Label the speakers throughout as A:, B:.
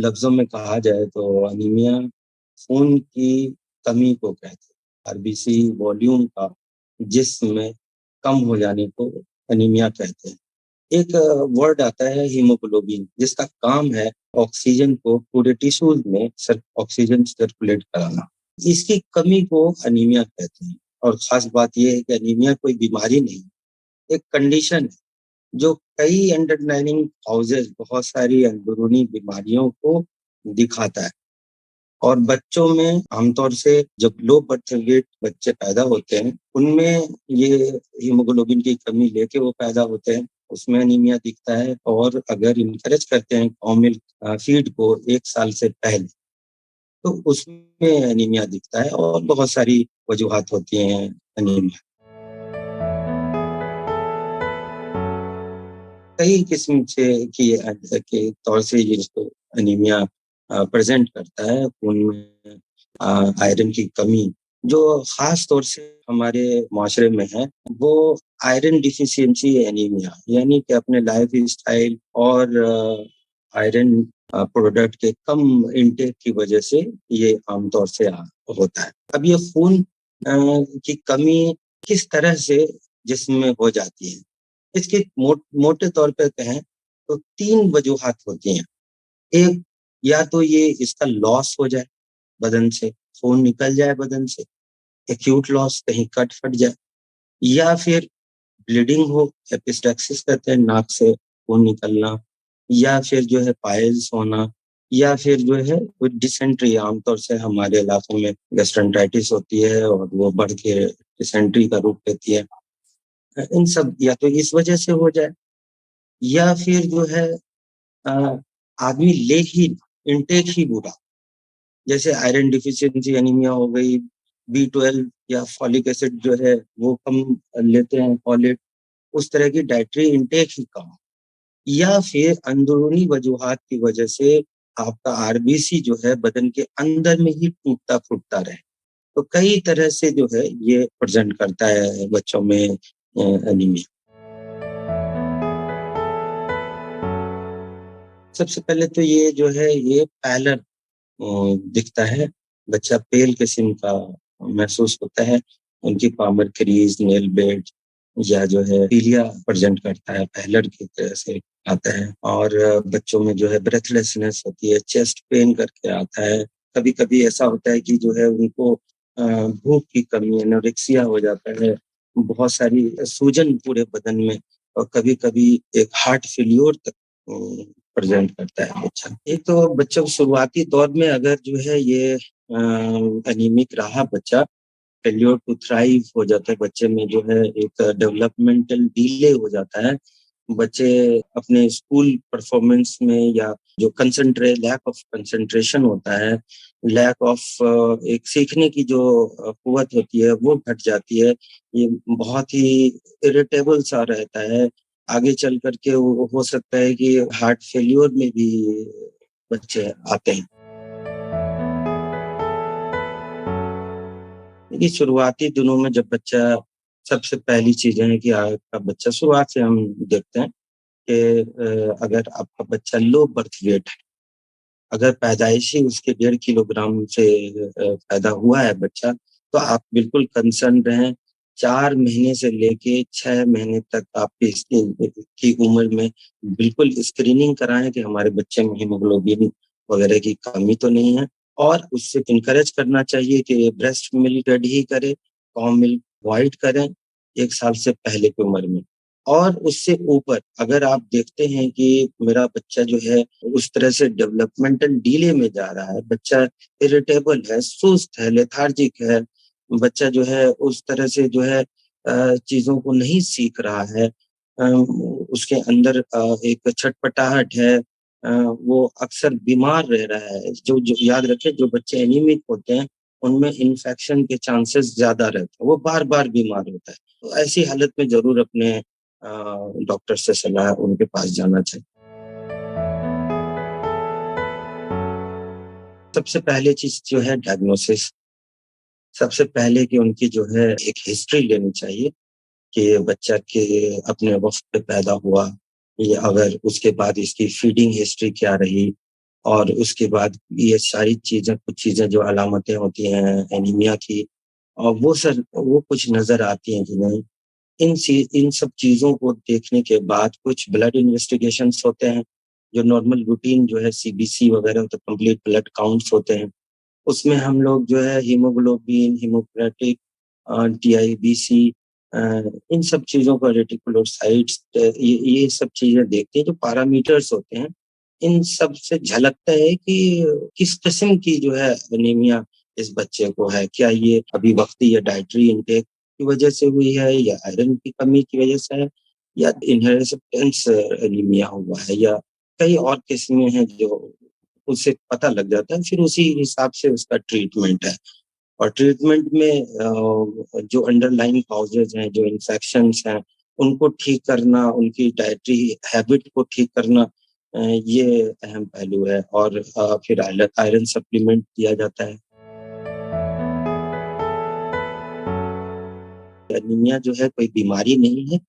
A: लफ्ज़ों में कहा जाए तो अनीमिया खून की कमी को कहते हैं। आरबीसी वॉल्यूम का जिस्म में कम हो जाने को अनीमिया कहते हैं। एक वर्ड आता है हीमोग्लोबिन, जिसका काम है ऑक्सीजन को पूरे टिश्यूज में ऑक्सीजन सर्कुलेट कराना। इसकी कमी को अनीमिया कहते हैं। और खास बात यह है कि अनीमिया कोई बीमारी नहीं, एक कंडीशन है जो कई अंडरलाइनिंग काउजेज, बहुत सारी अंदरूनी बीमारियों को दिखाता है। और बच्चों में आमतौर से जब लो बर्थ वेट बच्चे पैदा होते हैं, उनमें ये हीमोग्लोबिन की कमी लेके वो पैदा होते हैं, उसमें अनीमिया दिखता है। और अगर इनकरेज करते हैं कॉ मिल्क फीड को 1 साल से पहले, तो उसमें अनीमिया दिखता है। और बहुत सारी वजूहात होती हैं अनीमिया। कई किस्म से के तौर से ये इसको अनीमिया प्रेजेंट करता है। खून में आयरन की कमी जो खास तौर से हमारे माशरे में है, वो आयरन डिफिशियंसी एनीमिया, यानी कि अपने लाइफ स्टाइल और आयरन प्रोडक्ट के कम इंटेक की वजह से ये आमतौर से होता है। अब ये खून की कमी किस तरह से जिस्म में हो जाती है, इसके मोटे तौर पे कहें तो 3 वजूहात होती हैं। एक, या तो ये इसका लॉस हो जाए, बदन से खून निकल जाए बदन से, एक्यूट लॉस, कहीं कट फट जाए, या फिर ब्लीडिंग हो, एपिस्टैक्सिस कहते हैं, नाक से खून निकलना, या फिर जो है पाइल्स होना, या फिर जो है डिसेंट्री। आमतौर से हमारे इलाकों में गैस्ट्रेंटाइटिस होती है और वो बढ़ के डिसेंट्री का रूप लेती है। इन सब या तो इस वजह से हो जाए, या फिर जो है अ, आदमी ले ही इनटेक ही बुरा, जैसे आयरन डिफिशियंसी एनीमिया हो गई, B12 या फॉलिक एसिड जो है वो कम लेते हैं, फॉलेट, उस तरह की डाइटरी इनटेक ही कम, या फिर अंदरूनी वजूहात की वजह से आपका आरबीसी जो है बदन के अंदर में ही टूटता फूटता रहे। तो कई तरह से जो है ये प्रेजेंट करता है बच्चों में एनीमिया। सबसे पहले तो ये जो है ये पैलर दिखता है, बच्चा पेल किस्म का महसूस होता है, उनकी पामर क्रीज, नेल बेड या जो है पीलिया प्रेजेंट करता है, पैलर की तरह से आता है। और बच्चों में जो है ब्रेथलेसनेस होती है, चेस्ट पेन करके आता है। कभी कभी ऐसा होता है कि जो है उनको भूख की कमी, एनोरेक्सिया हो जाता है, बहुत सारी सूजन पूरे बदन में, और कभी कभी एक हार्ट फेल्योर तक प्रेजेंट करता है बच्चा। एक तो बच्चा शुरुआती दौर में अगर जो है ये एनीमिक रहा बच्चा, फेल्योर टू थ्राइव हो जाता है बच्चे में, जो है एक डेवलपमेंटल डिले हो जाता है। बच्चे अपने स्कूल परफॉर्मेंस में, या जो लैक ऑफ कंसंट्रेशन होता है, लैक ऑफ एक सीखने की जो कुव्वत होती है वो घट जाती है। ये बहुत ही इरिटेबल सा रहता है। आगे चल करके वो हो सकता है कि हार्ट फेल्योर में भी बच्चे आते हैं। देखिए, शुरुआती दिनों में जब बच्चा, सबसे पहली चीज़ें हैं कि आपका बच्चा, शुरुआत से हम देखते हैं कि अगर आपका बच्चा लो बर्थ वेट है, अगर पैदाइशी उसके 1.5 किलोग्राम से पैदा हुआ है बच्चा, तो आप बिल्कुल कंसर्न रहें। 4 महीने से लेके 6 महीने तक आपकी इसकी की उम्र में बिल्कुल स्क्रीनिंग कराएं कि हमारे बच्चे में हीमोग्लोबिन वगैरह की कमी तो नहीं है। और उससे इनकरेज करना चाहिए कि ब्रेस्ट मिल्क ही करे, कॉम मिल्क अवॉइड करें 1 साल से पहले की उम्र में। और उससे ऊपर अगर आप देखते हैं कि मेरा बच्चा जो है उस तरह से डेवलपमेंटल डिले में जा रहा है, बच्चा इरिटेबल है, सुस्त है, लेथार्जिक है, बच्चा जो है उस तरह से जो है चीज़ों को नहीं सीख रहा है, उसके अंदर एक छटपटाहट है, वो अक्सर बीमार रह रहा है। जो याद रखें, जो बच्चे एनीमिक होते हैं उनमें इन्फेक्शन के चांसेस ज़्यादा रहते हैं, वो बार-बार बीमार होता है। तो ऐसी हालत में ज़रूर अपने डॉक्टर से सलाह उनके पास जाना चाहिए। सबसे पहले चीज़ जो है डायग्नोसिस, सबसे पहले कि उनकी जो है एक हिस्ट्री लेनी चाहिए कि ये बच्चा के अपने वक़्त पे पैदा हुआ, या अगर उसके बाद इसकी फीडिंग हिस्ट्री क्या रही, और उसके बाद ये सारी चीज़ें, कुछ चीज़ें जो अलामतें होती हैं एनीमिया की, वो कुछ नज़र आती हैं कि नहीं। इन सब चीज़ों को देखने के बाद कुछ ब्लड इन्वेस्टिगेशंस होते हैं, जो नॉर्मल रूटीन जो है सीबीसी वगैरह, तो कंप्लीट ब्लड काउंट्स होते हैं। उसमें हम लोग जो है हीमोग्लोबिन, हीमोक्रेटिक, टीआईबीसी, अ, इन सब चीज़ों का, रेटिकुलोसाइट्स, ये सब चीज़ें देखते हैं जो पैरामीटर्स होते हैं। इन सब से झलकता है कि किस किस्म की जो है एनीमिया इस बच्चे को है। क्या ये अभी वक़्ती या डाइटरी इंटेक की वजह से हुई है, या आयरन की कमी की वजह से है, या इनहेरिटेंस एनीमिया हुआ है, या कई और किस्में हैं जो उससे पता लग जाता है। फिर उसी हिसाब से उसका ट्रीटमेंट है। और ट्रीटमेंट में जो अंडरलाइंग कॉजेज़ हैं, जो इन्फेक्शंस हैं, उनको ठीक करना, उनकी डाइटरी हैबिट को ठीक करना, ये अहम पहलू है। और फिर आयरन सप्लीमेंट दिया जाता है। एनीमिया जो है कोई बीमारी नहीं है,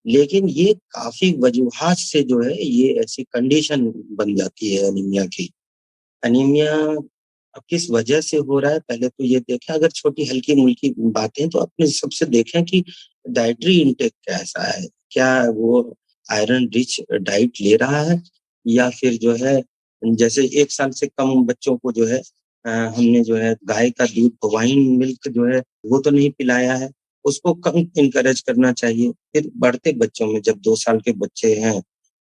A: लेकिन ये काफ़ी वजूहात से जो है ये ऐसी कंडीशन बन जाती है एनीमिया की। एनीमिया अब किस वजह से हो रहा है, पहले तो ये देखें। अगर छोटी हल्की-मुल्की बातें तो अपने सबसे देखें कि डाइटरी इंटेक कैसा है? क्या वो आयरन रिच डाइट ले रहा है, या फिर जो है जैसे 1 साल से कम बच्चों को जो है हमने जो है गाय का दूध, बोवाइन मिल्क जो है वो तो नहीं पिलाया है, उसको कम एनकरेज करना चाहिए। फिर बढ़ते बच्चों में, जब 2 साल के बच्चे हैं,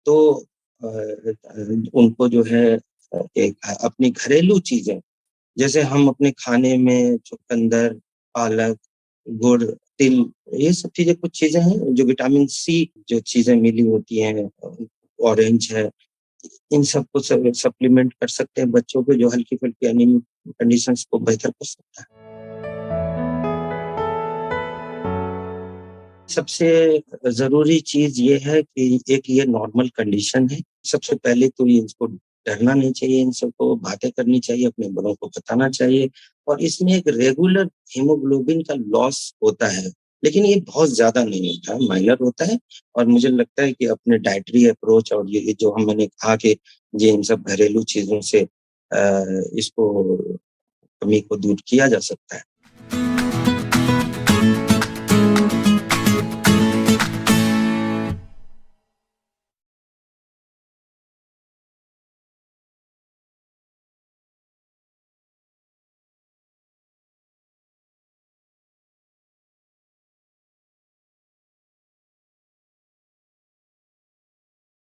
A: तो उनको जो है एक अपनी घरेलू चीज़ें, जैसे हम अपने खाने में चुकंदर, पालक, गुड़, तिल, ये सब चीज़ें, कुछ चीज़ें हैं जो विटामिन सी जो चीज़ें मिली होती हैं, ऑरेंज है, इन सबको सब सप्लीमेंट कर सकते हैं बच्चों को, जो हल्की-फुल्की एनीमिक कंडीशंस को बेहतर कर सकता है। सबसे ज़रूरी चीज़ ये है कि एक ये नॉर्मल कंडीशन है। सबसे पहले तो ये इसको डरना नहीं चाहिए, इन सबको बातें करनी चाहिए, अपने बड़ों को बताना चाहिए। और इसमें एक रेगुलर हीमोग्लोबिन का लॉस होता है, लेकिन ये बहुत ज़्यादा नहीं होता है, माइनर होता है। और मुझे लगता है कि अपने डाइटरी अप्रोच और ये जो मैंने कहा कि ये इन सब घरेलू चीज़ों से इसको कमी को दूर किया जा सकता है।